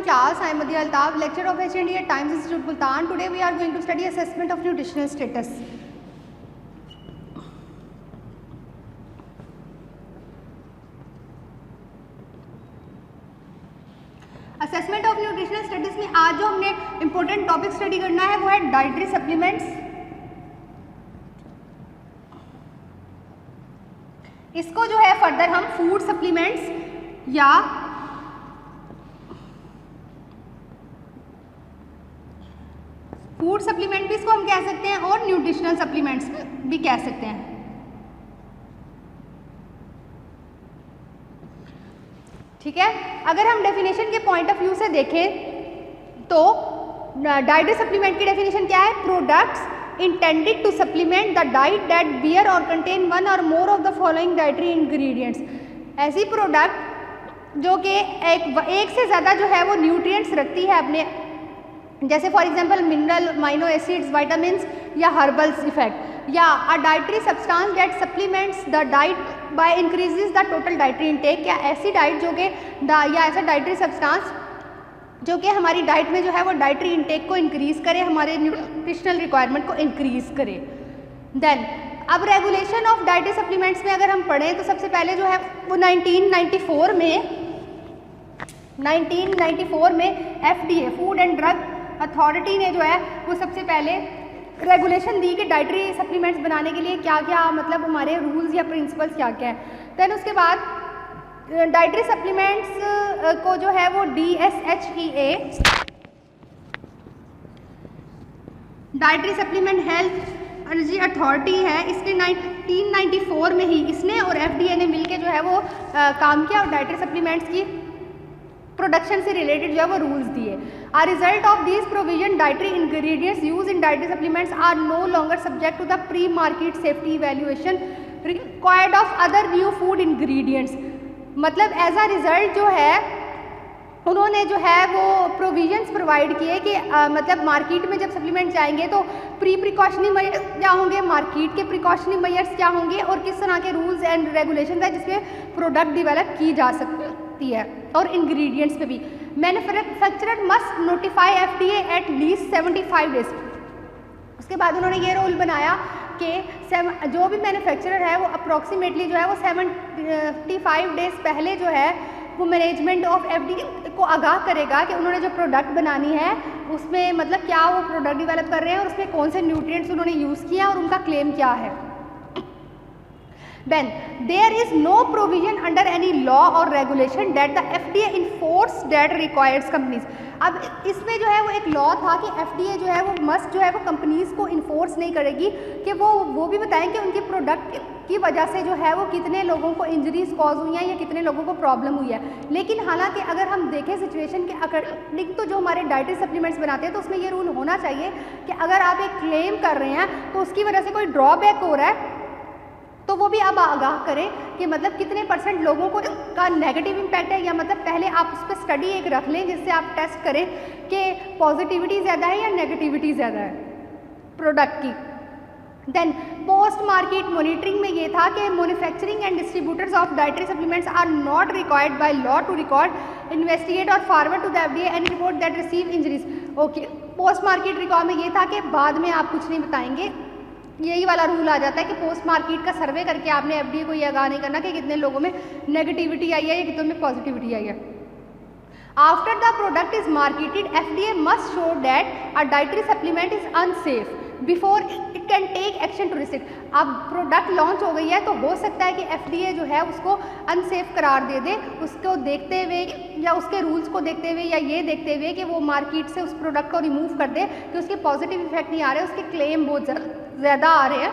class. I am Madhya Altaf, lecturer of HND at Times Institute Multan. Today we are going to study assessment of nutritional status. Assessment of nutritional status में आज जो हमने important topic study करना है वो है dietary supplements. इसको जो है फर्दर हम फूड सप्लीमेंट्स या फूड सप्लीमेंट भी इसको हम कह सकते हैं और न्यूट्रिशनल सप्लीमेंट्स भी कह सकते हैं. ठीक है, अगर हम डेफिनेशन के पॉइंट ऑफ व्यू से देखें तो डाइटरी सप्लीमेंट की डेफिनेशन क्या है? Products intended to supplement the diet that bear or contain one or more of the following dietary ingredients. ऐसी प्रोडक्ट जो कि एक से ज़्यादा जो है वो न्यूट्रिएंट्स रखती है अपने, जैसे for example mineral, amino acids, vitamins या हर्बल्स इफेक्ट, या a dietary substance that supplements the diet by increases the total dietary intake. या ऐसी डाइट जो कि या ऐसा डाइटरी सब्सटेंस जो कि हमारी डाइट में जो है वो डाइटरी इनटेक को इंक्रीज करे, हमारे न्यूट्रिशनल रिक्वायरमेंट को इंक्रीज करे. देन अब रेगुलेशन ऑफ डाइटरी सप्लीमेंट्स में अगर हम पढ़ें तो सबसे पहले जो है वो 1994 में FDA food and drug authority ने जो है वो सबसे पहले रेगुलेशन दी कि डाइटरी सप्लीमेंट्स बनाने के लिए क्या क्या मतलब हमारे रूल्स या प्रिंसिपल्स क्या क्या है. देन उसके बाद डाइटरी सप्लीमेंट्स को जो है वो DSHEA dietary supplement health energy authority है, इसने 1994 में ही इसने और FDA ने मिलकर जो है वो काम किया और डाइटरी सप्लीमेंट्स की प्रोडक्शन से रिलेटेड जो है वो रूल्स दिए. A result of this provision dietary ingredients use in dietary supplements are no longer subject to the pre market safety evaluation required of other new food ingredients. मतलब as a result जो है उन्होंने जो है वो provisions provide किए कि मतलब मार्केट में जब सप्लीमेंट जाएंगे तो प्रिकॉशनरी मेजर्स क्या होंगे, मार्केट के प्रिकॉशनरी मेजर्स क्या होंगे और किस तरह के रूल्स एंड रेगुलेशन है जिसमें प्रोडक्ट डेवलप की जा सकती है. और इंग्रेडिएंट्स पे भी manufacturer must notify FDA at least 75 days. उसके बाद उन्होंने ये रूल बनाया कि जो भी मैन्युफैक्चरर है वो अप्रॉक्सीमेटली जो है वो 75 डेज पहले जो है वो मैनेजमेंट ऑफ FDA को आगाह करेगा कि उन्होंने जो प्रोडक्ट बनानी है उसमें मतलब क्या वो प्रोडक्ट डेवलप कर रहे हैं और उसमें कौन से न्यूट्रिएंट्स उन्होंने यूज़ किया और उनका क्लेम क्या है. Then there is no provision under any law or regulation that the FDA enforce that requires companies. अब इसमें जो है वो एक लॉ था कि FDA जो है वो मस्ट जो है वो कंपनीज़ को इन्फोर्स नहीं करेगी कि वो भी बताएं कि उनकी प्रोडक्ट की वजह से जो है वो कितने लोगों को इंजरीज कॉज हुई हैं या कितने लोगों को प्रॉब्लम हुई है. लेकिन हालांकि अगर हम देखें सिचुएशन के अकॉर्डिंग तो जो हमारे डाइटरी सप्लीमेंट्स बनाते हैं तो उसमें ये रूल होना चाहिए कि अगर आप एक क्लेम कर रहे हैं तो उसकी वजह से कोई ड्रॉबैक हो रहा है तो वो भी अब आगाह करें कि मतलब कितने % लोगों को का नेगेटिव इम्पैक्ट है, या मतलब पहले आप उस पर स्टडी एक रख लें जिससे आप टेस्ट करें कि पॉजिटिविटी ज़्यादा है या नेगेटिविटी ज़्यादा है प्रोडक्ट की. देन पोस्ट मार्केट मॉनिटरिंग में ये था कि manufacturing and distributors of dietary supplements are not required by law to record, investigate और forward to the FDA any report that receive injuries. Okay, post market record में ये था कि बाद में आप कुछ नहीं बताएंगे, यही वाला रूल आ जाता है कि पोस्ट मार्केट का सर्वे करके आपने FDA को ये आगाह नहीं करना कि कितने लोगों में नेगेटिविटी आई है या कितनों में पॉजिटिविटी आई है. After the product is marketed FDA must show that a dietary supplement is unsafe before it can take action to restrict. अब प्रोडक्ट लॉन्च हो गई है तो हो सकता है कि FDA जो है उसको अनसेफ करार दे दे, उसको देखते हुए या उसके रूल्स को देखते हुए या ये देखते हुए कि वो मार्केट से उस प्रोडक्ट को रिमूव कर दे कि उसके पॉजिटिव इफेक्ट नहीं आ रहे, उसके क्लेम बहुत ज़्यादा आ रहे हैं.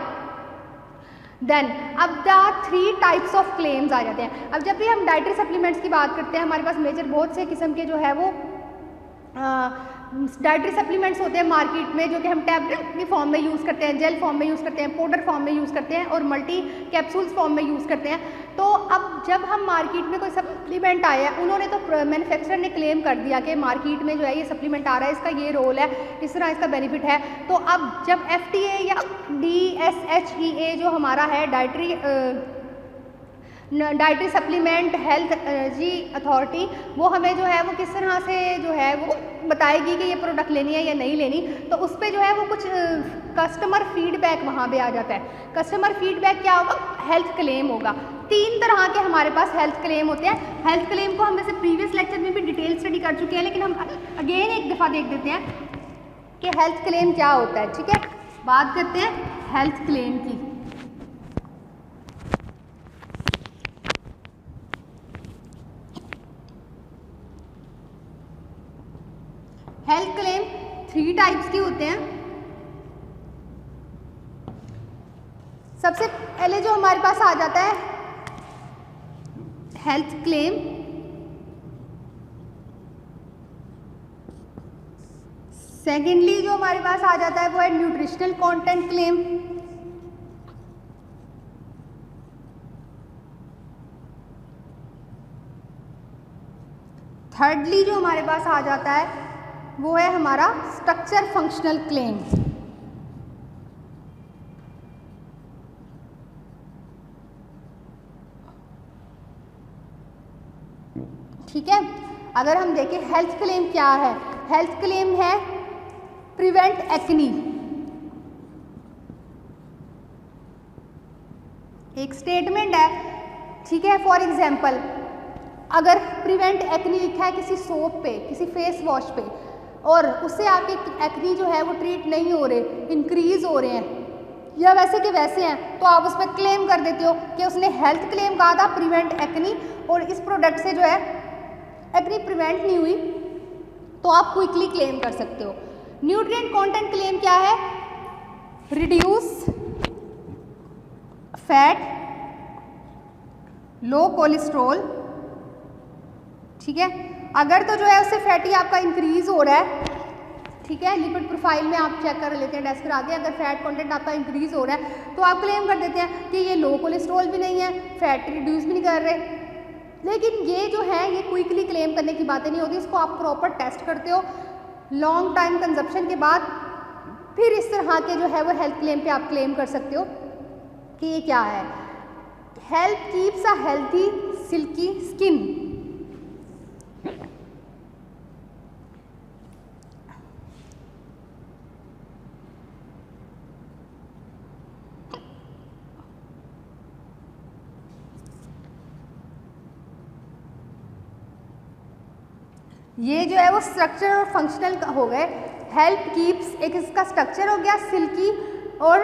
देन अब द 3 टाइप्स ऑफ क्लेम्स आ जाते हैं. अब जब भी हम डाइटरी सप्लीमेंट्स की बात करते हैं हमारे पास मेजर बहुत से किस्म के जो है वो डाइटरी सप्लीमेंट्स होते हैं मार्केट में जो कि हम टैबलेट की फॉर्म में यूज़ करते हैं, जेल फॉर्म में यूज़ करते हैं, पाउडर फॉर्म में यूज़ करते हैं और मल्टी कैप्सूल्स फॉर्म में यूज़ करते हैं. तो अब जब हम मार्केट में कोई सप्लीमेंट आया है उन्होंने तो मैन्युफैक्चरर ने क्लेम कर दिया कि मार्केट में जो है ये सप्लीमेंट आ रहा है, इसका ये रोल है, इस तरह इसका बेनिफिट है. तो अब जब FDA या DSHEA जो हमारा है dietary dietary supplement health energy authority वो हमें जो है वो किस तरह से जो है वो बताएगी कि ये प्रोडक्ट लेनी है या नहीं लेनी, तो उस पर जो है वो कुछ कस्टमर फीडबैक वहाँ पे आ जाता है। कस्टमर फीडबैक क्या होगा? हेल्थ क्लेम होगा। 3 तरह के हमारे पास हेल्थ क्लेम होते हैं। हेल्थ क्लेम को हम वैसे प्रीवियस लेक्चर में भी डिटेल स्टडी कर चुके हैं, लेकिन हम अगेन एक दफ़ा देख देते हैं कि हेल्थ क्लेम क्या होता है। ठीक है, बात करते हैं हेल्थ क्लेम की। हेल्थ क्लेम 3 टाइप्स के होते हैं। सबसे पहले जो हमारे पास आ जाता है हेल्थ क्लेम, सेकेंडली जो हमारे पास आ जाता है वो है न्यूट्रिशनल कंटेंट क्लेम, थर्डली जो हमारे पास आ जाता है वो है हमारा स्ट्रक्चर फंक्शनल क्लेम। ठीक है, अगर हम देखें हेल्थ क्लेम क्या है, हेल्थ क्लेम है प्रिवेंट एक्नी। एक स्टेटमेंट है, ठीक है। फॉर एग्जांपल अगर प्रिवेंट एक्नी लिखा है किसी सोप पे, किसी फेस वॉश पे, और उससे आपके एक्नी जो है वो ट्रीट नहीं हो रहे, इंक्रीज हो रहे हैं या वैसे के वैसे हैं, तो आप उस पर क्लेम कर देते हो कि उसने हेल्थ क्लेम कहा था प्रिवेंट एक्नी, और इस प्रोडक्ट से जो है एक्नी प्रिवेंट नहीं हुई, तो आप क्विकली क्लेम कर सकते हो। न्यूट्रिएंट कंटेंट क्लेम क्या है? रिड्यूस फैट, लो कोलेस्ट्रॉल। ठीक है, अगर तो जो है उससे फैटी आपका इंक्रीज हो रहा है, ठीक है, लिपिड प्रोफाइल में आप चेक कर लेते हैं डेस्क पर आगे, अगर फैट कंटेंट आपका इंक्रीज हो रहा है तो आप क्लेम कर देते हैं कि ये लो कोलेस्ट्रॉल भी नहीं है, फैट रिड्यूस भी नहीं कर रहे। लेकिन ये जो है ये क्विकली क्लेम करने की बातें नहीं होती, इसको आप प्रॉपर टेस्ट करते हो लॉन्ग टाइम कंजप्शन के बाद, फिर इस तरह के जो है वो हेल्थ क्लेम पे आप क्लेम कर सकते हो कि ये क्या है। Help keeps a healthy silky skin. ये जो है वो स्ट्रक्चर और फंक्शनल हो गए। हेल्प कीप्स एक इसका स्ट्रक्चर हो गया, सिल्की और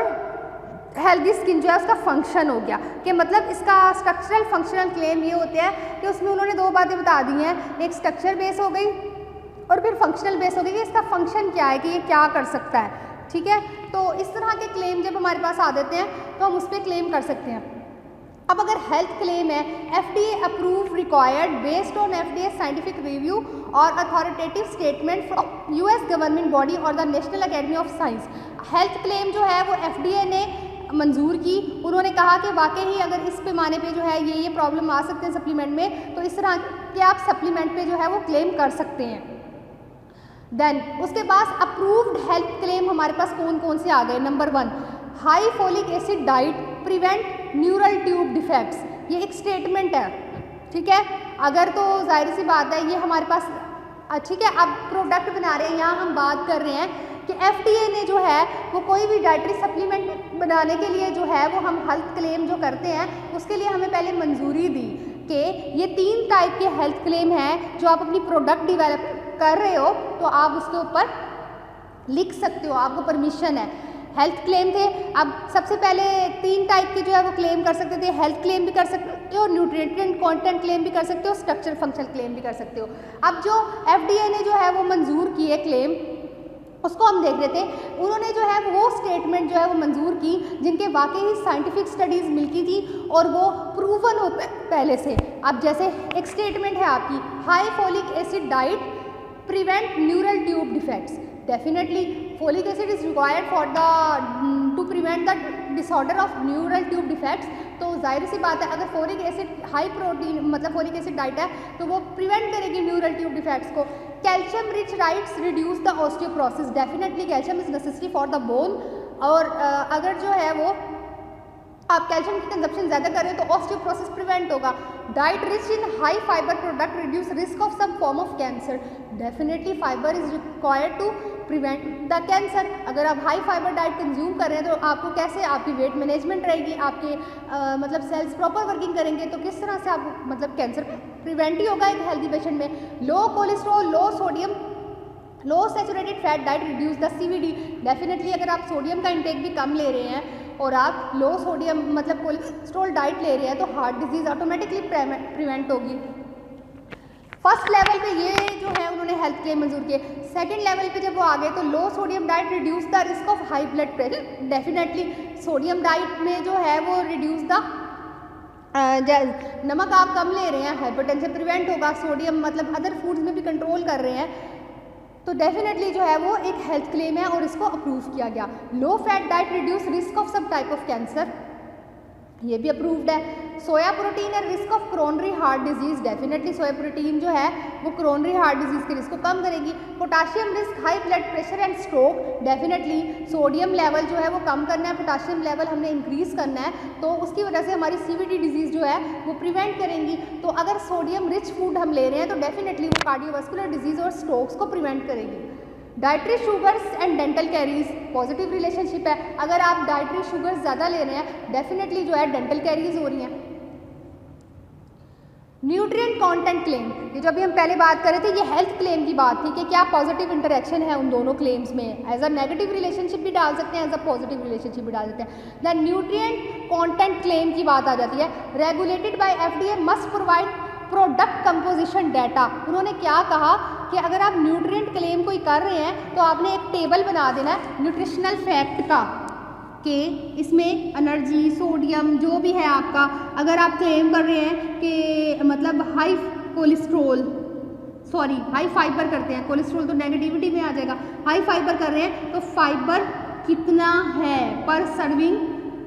हेल्दी स्किन जो है उसका फंक्शन हो गया। कि मतलब इसका स्ट्रक्चरल फंक्शनल क्लेम ये होते हैं कि उसमें उन्होंने 2 बातें बता दी हैं, एक स्ट्रक्चर बेस हो गई और फिर फंक्शनल बेस हो गई कि इसका फंक्शन क्या है, कि ये क्या कर सकता है। ठीक है, तो इस तरह के क्लेम जब हमारे पास आ देते हैं तो हम उस पर क्लेम कर सकते हैं। अब अगर हेल्थ क्लेम है FDA approve required based on FDA scientific review और authoritative statement from US government body और the national academy of science. Health claim जो है वो FDA ने मंजूर की, उन्होंने कहा कि वाकई ही अगर इस पैमाने पे जो है ये प्रॉब्लम आ सकते हैं सप्लीमेंट में, तो इस तरह के आप सप्लीमेंट पे जो है वो क्लेम कर सकते हैं। देन उसके बाद अप्रूव्ड हेल्थ क्लेम हमारे पास कौन कौन से आ गए। Number 1 high folic acid diet prevent neural tube defects. ये एक स्टेटमेंट है, ठीक है। अगर तो जाहिर सी बात है ये हमारे पास, ठीक है, अब प्रोडक्ट बना रहे हैं, यहाँ हम बात कर रहे हैं कि FDA ने जो है वो कोई भी डाइटरी सप्लीमेंट बनाने के लिए जो है वो हम हेल्थ क्लेम जो करते हैं उसके लिए हमें पहले मंजूरी दी कि ये 3 टाइप के हेल्थ क्लेम हैं जो आप अपनी प्रोडक्ट डेवलप कर रहे हो तो आप उसके ऊपर लिख सकते हो, आपको परमिशन है। हेल्थ क्लेम थे, अब सबसे पहले 3 टाइप के जो है वो क्लेम कर सकते थे, हेल्थ क्लेम भी कर सकते हो, न्यूट्रिएंट कंटेंट क्लेम भी कर सकते हो, स्ट्रक्चर फंक्शनल क्लेम भी कर सकते हो। अब जो FDA ने जो है वो मंजूर किए क्लेम उसको हम देख रहे थे, उन्होंने जो है वो स्टेटमेंट जो है वो मंजूर की जिनके वाकई ही साइंटिफिक स्टडीज़ मिलती थी और वो प्रूवन हो पहले से। अब जैसे एक स्टेटमेंट है आपकी, high folic acid diet prevent neural tube defects. Definitely folic acid is required for the two prevent the disorder of neural tube defects. तो जाहिर सी बात है अगर फोलिक एसिड हाई प्रोटीन मतलब फोलिक एसिड डाइट है तो वो प्रिवेंट करेगी न्यूरल ट्यूब डिफेक्ट्स को। Calcium rich diets reduce the osteoporosis. Definitely calcium is necessary for the bone. और अगर जो है वो आप कैल्शियम की कंजप्शन ज़्यादा कर रहे हो तो ऑस्टियोप्रोसिस प्रिवेंट होगा। Diet rich in high fibre product reduce risk of some form of cancer. Definitely fibre is required to prevent the cancer. अगर आप हाई फाइबर डाइट कंज्यूम कर रहे हैं तो आपको कैसे, आपकी वेट मैनेजमेंट रहेगी, आपके मतलब सेल्स प्रॉपर वर्किंग करेंगे, तो किस तरह से आपको मतलब कैंसर प्रिवेंट ही होगा एक हेल्दी पेशेंट में। Low cholesterol, low sodium, low saturated fat diet reduce the CVD। Definitely अगर आप सोडियम का इंटेक भी कम ले रहे हैं और आप लो सोडियम मतलब कोलेस्ट्रॉल डाइट ले रहे हैं तो हार्ट डिजीज़ ऑटोमेटिकली प्रिवेंट होगी। फर्स्ट लेवल पे ये जो है उन्होंने हेल्थ क्लेम मंजूर किए। सेकंड लेवल पे जब वो आ गए तो low sodium diet reduce the risk of high blood pressure. Definitely sodium diet में जो है वो रिड्यूस द नमक आप कम ले रहे हैं, हाइपरटेंशन प्रिवेंट होगा। सोडियम मतलब अदर फूड्स में भी कंट्रोल कर रहे हैं, तो डेफिनेटली जो है वो एक हेल्थ क्लेम है और इसको अप्रूव किया गया। Low fat diet reduce risk of सब टाइप ऑफ कैंसर, ये भी अप्रूव्ड है। सोया प्रोटीन और risk of coronary heart disease. Definitely soya protein जो है वो क्रोनरी हार्ट डिजीज़ के रिस्क को कम करेगी। Potassium risk high blood pressure and stroke. Definitely sodium level जो है वो कम करना है, पोटाशियम लेवल हमने इंक्रीज़ करना है, तो उसकी वजह से हमारी CVD डिजीज़ जो है वो प्रिवेंट करेंगी। तो अगर सोडियम रिच फूड हम ले रहे हैं तो डेफिनेटली वो कार्डियोवास्कुलर डिजीज़ और स्ट्रोक्स को प्रिवेंट करेगी। Dietary sugars and dental caries, positive relationship है। अगर आप डाइटरी शुगर्स ज़्यादा ले रहे हैं डेफिनेटली जो है डेंटल कैरीज हो रही हैं। न्यूट्रिएंट कंटेंट क्लेम, ये जो अभी हम पहले बात कर रहे थे ये हेल्थ क्लेम की बात थी कि क्या पॉजिटिव इंटरेक्शन है उन दोनों क्लेम्स में। एज अ नेगेटिव रिलेशनशिप भी डाल सकते हैं, एज अ पॉजिटिव रिलेशनशिप भी डाल सकते हैं। द न्यूट्रिएंट कंटेंट क्लेम की बात आ जाती है। Regulated by FDA must provide product composition data. उन्होंने क्या कहा कि अगर आप न्यूट्रिएंट क्लेम कोई कर रहे हैं तो आपने एक टेबल बना देना है न्यूट्रिशनल फैक्ट का, कि इसमें एनर्जी, सोडियम जो भी है आपका, अगर आप क्लेम कर रहे हैं कि मतलब high cholesterol, sorry high fibre करते हैं, कोलेस्ट्रोल तो नेगेटिविटी में आ जाएगा, हाई फाइबर कर रहे हैं तो फाइबर कितना है पर सर्विंग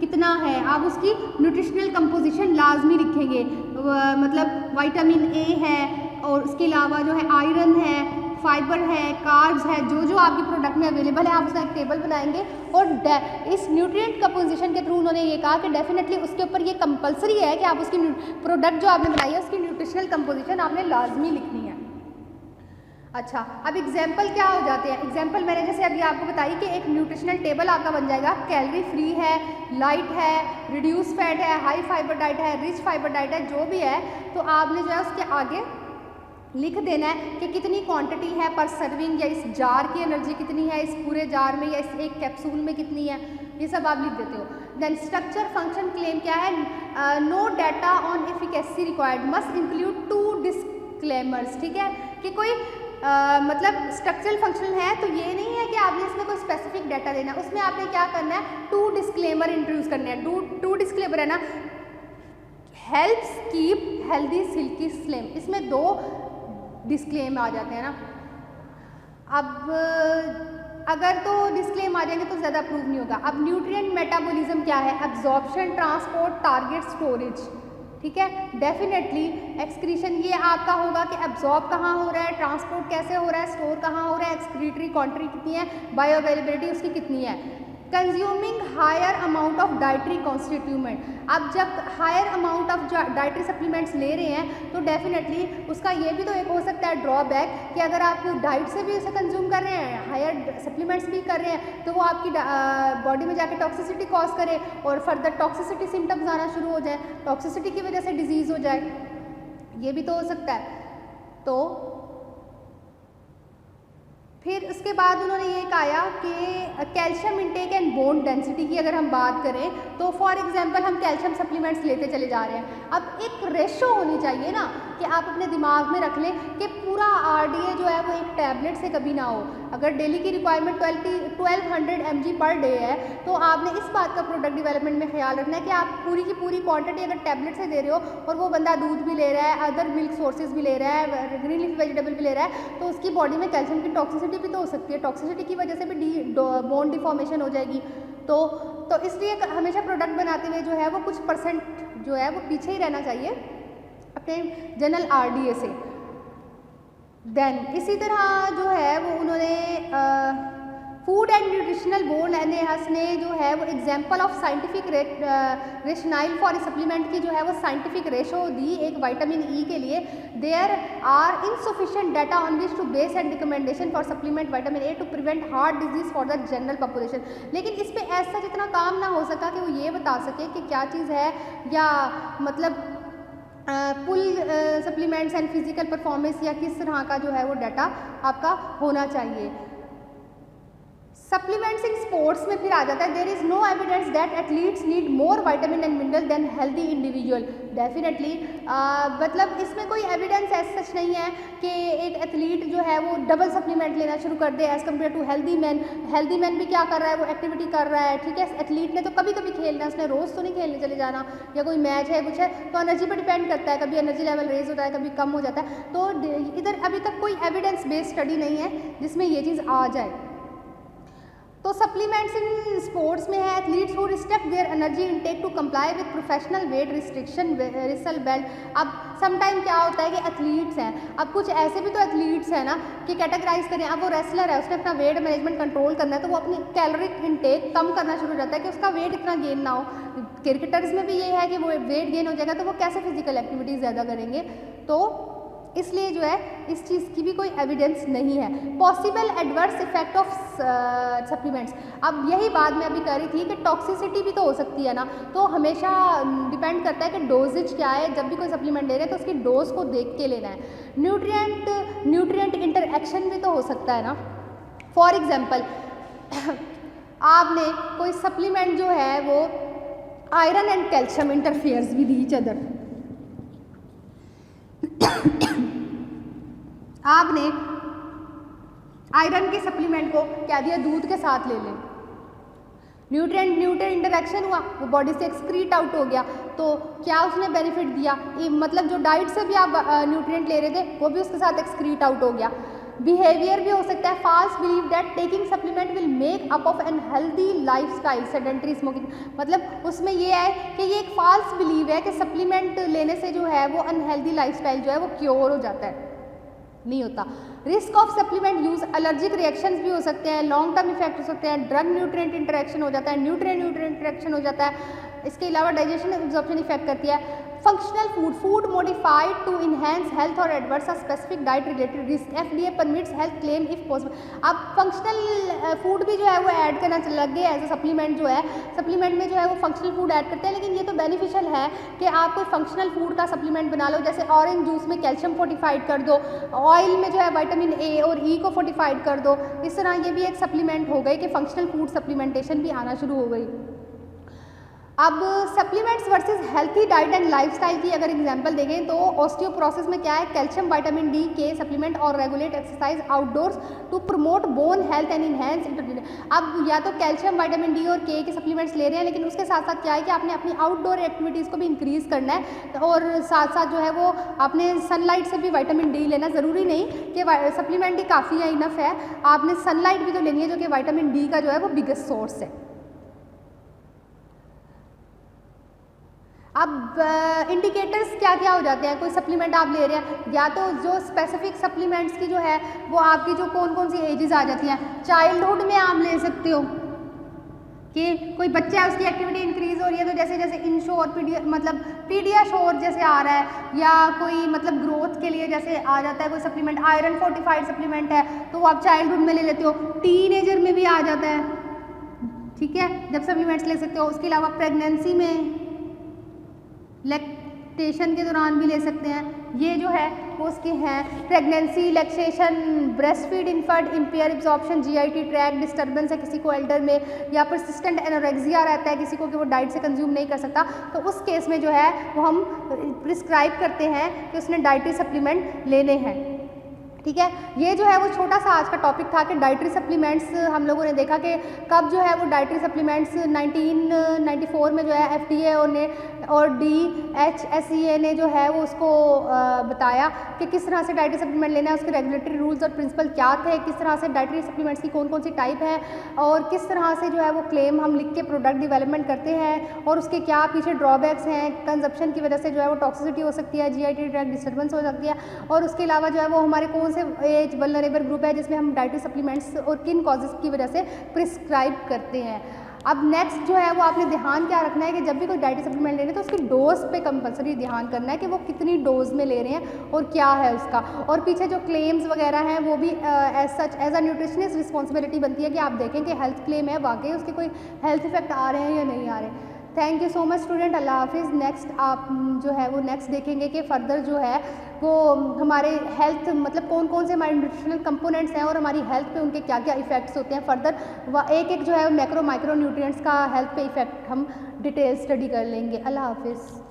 कितना है, आप उसकी न्यूट्रिशनल कंपोजिशन लाजमी लिखेंगे। मतलब विटामिन A है और उसके अलावा जो है आयरन है, फाइबर है, कार्ब्स है, जो जो आपके प्रोडक्ट में अवेलेबल है आप उसका एक टेबल बनाएंगे। और इस न्यूट्रिएंट कंपोजिशन के थ्रू उन्होंने ये कहा कि डेफिनेटली उसके ऊपर ये कंपलसरी है कि आप उसकी प्रोडक्ट जो आपने बनाई है उसकी न्यूट्रिशनल कंपोजिशन आपने लाजमी लिखनी है। अच्छा, अब एग्जाम्पल क्या हो जाते हैं। एग्जाम्पल मैंने जैसे अभी आपको बताई कि एक न्यूट्रिशनल टेबल आपका बन जाएगा, कैलोरी फ्री है, लाइट है, रिड्यूस फैट है, हाई फाइबर डाइट है, रिच फाइबर डाइट है, जो भी है तो आपने जो है उसके आगे लिख देना है कि कितनी क्वांटिटी है पर सर्विंग, या इस जार की एनर्जी कितनी है, इस पूरे जार में या इस एक कैप्सूल में कितनी है, ये सब आप लिख देते हो। देन स्ट्रक्चर फंक्शन क्लेम क्या है, no data on efficacy required must include 2 disclaimers. ठीक है कि कोई मतलब स्ट्रक्चरल फंक्शन है तो ये नहीं है कि आपने इसमें कोई स्पेसिफिक डाटा देना है, उसमें आपने क्या करना है 2 डिस्क्लेमर इंट्रोड्यूस करने हैं। 2 डिस्क्लेमर है ना, helps keep healthy silky slim, इसमें 2 डिस्क्लेम आ जाते हैं ना। अब अगर तो डिस्क्लेम आ जाएंगे तो ज़्यादा प्रूव नहीं होगा। अब न्यूट्रिएंट मेटाबॉलिज्म क्या है, एब्जॉर्प्शन, ट्रांसपोर्ट, टारगेट, स्टोरेज। ठीक है, डेफिनेटली एक्सक्रीशन ये आपका होगा कि एब्जॉर्ब कहाँ हो रहा है, ट्रांसपोर्ट कैसे हो रहा है, स्टोर कहाँ हो रहा है, एक्सक्रीटरी क्वांटिटी कितनी है, बायो अवेलेबिलिटी उसकी कितनी है। Consuming higher amount of dietary constituent, अब जब higher amount of dietary supplements ले रहे हैं तो डेफिनेटली उसका ये भी तो एक हो सकता है ड्रॉबैक कि अगर आप डाइट से भी उसे कंज्यूम कर रहे हैं, हायर सप्लीमेंट्स भी कर रहे हैं, तो वो आपकी बॉडी में जाके टॉक्सिसिटी कॉज करे और फर्दर टॉक्सिसिटी सिम्टम्स आना शुरू हो जाए, टॉक्सिसिटी की वजह से डिजीज़ हो जाए, ये भी तो हो सकता है। तो फिर उसके बाद उन्होंने ये कहा कि calcium intake and bone density की अगर हम बात करें तो फॉर एग्जांपल हम कैल्शियम सप्लीमेंट्स लेते चले जा रहे हैं। अब एक रेशो होनी चाहिए ना कि आप अपने दिमाग में रख लें कि पूरा RDA जो है वो एक टैबलेट से कभी ना हो। अगर डेली की रिक्वायरमेंट 1200 mg पर डे है तो आपने इस बात का प्रोडक्ट डेवलपमेंट में ख्याल रखना है कि आप पूरी की पूरी क्वांटिटी अगर टैबलेट से दे रहे हो और वो बंदा दूध भी ले रहा है, अदर मिल्क सोर्सेज भी ले रहा है, ग्रीन लीफ वेजिटेबल भी ले रहा है, तो उसकी बॉडी में कैल्शियम की टॉक्सिसिटी भी तो हो सकती है, टॉक्सिसिटी की वजह से भी बोन डिफॉर्मेशन हो जाएगी। तो इसलिए हमेशा प्रोडक्ट बनाते हुए जो है वो कुछ परसेंट जो है वो पीछे ही रहना चाहिए अपने जनरल RDA से। देन इसी तरह जो है वो उन्होंने food and nutritional board NAH ने जो है वो example of scientific rationale for supplement की जो है वो साइंटिफिक रेशो दी एक विटामिन ई के लिए। There are insufficient data on which to base and recommendation for supplement vitamin A to prevent heart disease for the general population. लेकिन इस पर ऐसा जितना काम ना हो सका कि वो ये बता सके कि क्या चीज़ है, या मतलब पुल सप्लीमेंट्स एंड फिजिकल परफॉर्मेंस या किस तरह का जो है वो डाटा आपका होना चाहिए। सप्लीमेंट्स इन स्पोर्ट्स में फिर आ जाता है, there is no evidence that athletes need more vitamin and mineral than healthy individual. Definitely मतलब इसमें कोई एविडेंस ऐसा सच नहीं है कि एक एथलीट जो है वो डबल सप्लीमेंट लेना शुरू कर दे as compare to healthy man. Healthy man भी क्या कर रहा है, वो एक्टिविटी कर रहा है, ठीक है। एथलीट ने तो कभी कभी खेलना है, उसने रोज़ तो नहीं खेलने चले जाना, या कोई मैच है कुछ है तो एनर्जी पर डिपेंड करता है, कभी एनर्जी लेवल रेज होता है, कभी कम हो जाता है। तो इधर अभी तक कोई एविडेंस बेस्ड स्टडी नहीं है जिसमें ये चीज़ आ जाए। तो सप्लीमेंट्स इन स्पोर्ट्स में है, athletes who restrict their energy intake to comply with professional weight restriction wrestle belt. अब समटाइम क्या होता है कि एथलीट्स हैं, अब कुछ ऐसे भी तो एथलीट्स हैं ना कि कैटेगराइज करें, अब वो रेसलर है, उसने अपना वेट मैनेजमेंट कंट्रोल करना है तो वो अपनी कैलोरिक इनटेक कम करना शुरू हो जाता है कि उसका वेट इतना गेन ना हो। क्रिकेटर्स में भी ये है कि वो वेट गेन हो जाएगा तो वो कैसे फिजिकल एक्टिविटीज़ ज़्यादा करेंगे, तो इसलिए जो है इस चीज़ की भी कोई एविडेंस नहीं है। Possible adverse effect of supplements, अब यही बात मैं अभी कर रही थी कि टॉक्सिसिटी भी तो हो सकती है ना, तो हमेशा डिपेंड करता है कि डोजेज क्या है। जब भी कोई सप्लीमेंट ले रहे हैं तो उसकी डोज को देख के लेना है। न्यूट्रिएंट इंटरएक्शन भी तो हो सकता है ना। फॉर एग्जांपल आपने कोई सप्लीमेंट जो है वो iron and calcium interferes with each other, आपने आयरन के सप्लीमेंट को क्या दिया, दूध के साथ ले लें, न्यूट्रिएंट इंटरेक्शन हुआ, वो बॉडी से एक्सक्रीट आउट हो गया, तो क्या उसने बेनिफिट दिया, मतलब जो डाइट से भी आप न्यूट्रिएंट ले रहे थे वो भी उसके साथ एक्सक्रीट आउट हो गया। बिहेवियर भी हो सकता है, false believe that taking supplement will make up of an healthy lifestyle, sedentary smoking, मतलब उसमें ये है कि ये एक फॉल्स बिलीव है कि सप्लीमेंट लेने से जो है वो अनहेल्दी लाइफस्टाइल जो है वो क्योर हो जाता है, नहीं होता। Risk of supplement use, allergic reactions भी हो सकते हैं, लॉन्ग टर्म इफेक्ट हो सकते हैं, ड्रग न्यूट्रिएंट इंटरेक्शन हो जाता है, न्यूट्रिएंट इंटरेक्शन हो जाता है, इसके अलावा डाइजेशन एब्जॉर्प्शन इफेक्ट करती है। Functional food modified to enhance health और adverse a specific diet related risk, FDA permits health claim if possible. अब फंक्शनल फूड भी जो है वो ऐड करना लग गए एज अ सप्लीमेंट, जो है सप्लीमेंट में जो है वो फंक्शनल फूड ऐड करते हैं, लेकिन ये तो बेनिफिशियल है कि आप कोई फंक्शनल फूड का सप्लीमेंट बना लो, जैसे ऑरेंज जूस में कैल्शियम फोर्टिफाइड कर दो, ऑयल में जो है विटामिन ए और ई को फोर्टिफाइड कर दो, इस तरह ये भी एक सप्लीमेंट हो गई कि फंक्शनल फूड सप्लीमेंटेशन भी आना शुरू हो गई। अब supplements versus healthy diet and lifestyle की अगर एग्जांपल देखें तो ऑस्टियोपोरोसिस में क्या है, कैल्शियम विटामिन डी के सप्लीमेंट और regulate exercise outdoors to promote bone health and enhance entertainment. अब या तो कैल्शियम विटामिन डी और के सप्लीमेंट्स ले रहे हैं, लेकिन उसके साथ साथ क्या है कि आपने अपनी आउटडोर एक्टिविटीज़ को भी इंक्रीज़ करना है, और साथ साथ जो है वो आपने सनलाइट से भी विटामिन डी लेना, ज़रूरी नहीं कि सप्लीमेंट ही काफ़ी है, इनफ है, आपने सनलाइट भी तो लेनी है जो कि विटामिन डी का जो है वो बिगेस्ट सोर्स है। अब इंडिकेटर्स क्या क्या हो जाते हैं, कोई सप्लीमेंट आप ले रहे हैं, या तो जो स्पेसिफिक सप्लीमेंट्स की जो है वो आपकी जो कौन कौन सी एजेस आ जाती हैं, चाइल्डहुड में आप ले सकते हो कि कोई बच्चा है उसकी एक्टिविटी इंक्रीज़ हो रही है, तो जैसे जैसे इंश्योर पीडियाश्योर जैसे आ रहा है, या कोई मतलब ग्रोथ के लिए जैसे आ जाता है कोई सप्लीमेंट, आयरन फोर्टिफाइड सप्लीमेंट है तो वो आप चाइल्डहुड में ले लेते हो, टीनेजर में भी आ जाता है, ठीक है, जब सप्लीमेंट्स ले सकते हो। उसके अलावा प्रेगनेंसी में, लैक्टेशन के दौरान भी ले सकते हैं, ये जो है वो उसके हैं। Pregnancy, lactation, breast feed infant, impair absorption, GIT track disturbance है किसी को एल्डर में, या परसिस्टेंट एनोरेक्सिया रहता है किसी को कि वो डाइट से कंज्यूम नहीं कर सकता, तो उस केस में जो है वो हम प्रिस्क्राइब करते हैं कि उसने डाइटरी सप्लीमेंट लेने हैं, ठीक है। ये जो है वो छोटा सा आज का टॉपिक था कि डाइटरी सप्लीमेंट्स हम लोगों ने देखा कि कब जो है वो डाइटरी सप्लीमेंट्स 1994 में जो है FDA और DHSEA ने जो है वो उसको बताया कि किस तरह से डाइटरी सप्लीमेंट लेना है, उसके रेगुलेटरी रूल्स और प्रिंसिपल क्या थे, किस तरह से डाइटरी सप्लीमेंट्स की कौन कौन सी टाइप है, और किस तरह से जो है वो क्लेम हम लिख के प्रोडक्ट डेवलपमेंट करते हैं, और उसके क्या पीछे ड्रॉबैक्स हैं, कंजप्शन की वजह से जो है वो टॉक्सिसिटी हो सकती है, GIT ट्रैक डिस्टर्बेंस हो सकती है, और उसके अलावा जो है वो हमारे कौन से एज वल्नरेबल ग्रुप है जिसमें हम डाइटरी सप्लीमेंट्स और किन कॉजेज़ की वजह से प्रिस्क्राइब करते हैं। अब नेक्स्ट जो है वो आपने ध्यान क्या रखना है कि जब भी कोई डाइटरी सप्लीमेंट ले रहे हैं तो उसकी डोज पे कंपलसरी ध्यान करना है कि वो कितनी डोज में ले रहे हैं और क्या है उसका। और पीछे जो क्लेम्स वगैरह हैं वो भी as such as a nutritionist responsibility बनती है कि आप देखें कि हेल्थ क्लेम है वाकई उसके कोई हेल्थ इफेक्ट आ रहे हैं या नहीं आ रहे। Thank you so much student, अल्लाह हाफिज़। नेक्स्ट आप जो है वो नेक्स्ट देखेंगे कि फर्दर जो है वो हमारे हेल्थ मतलब कौन कौन से हमारे न्यूट्रिशनल कंपोनेंट्स हैं और हमारी हेल्थ पे उनके क्या क्या इफेक्ट्स होते हैं। फर्दर एक एक जो है मैक्रो माइक्रो न्यूट्रिएंट्स का हेल्थ पे इफेक्ट हम डिटेल स्टडी कर लेंगे। अल्लाह हाफिज़।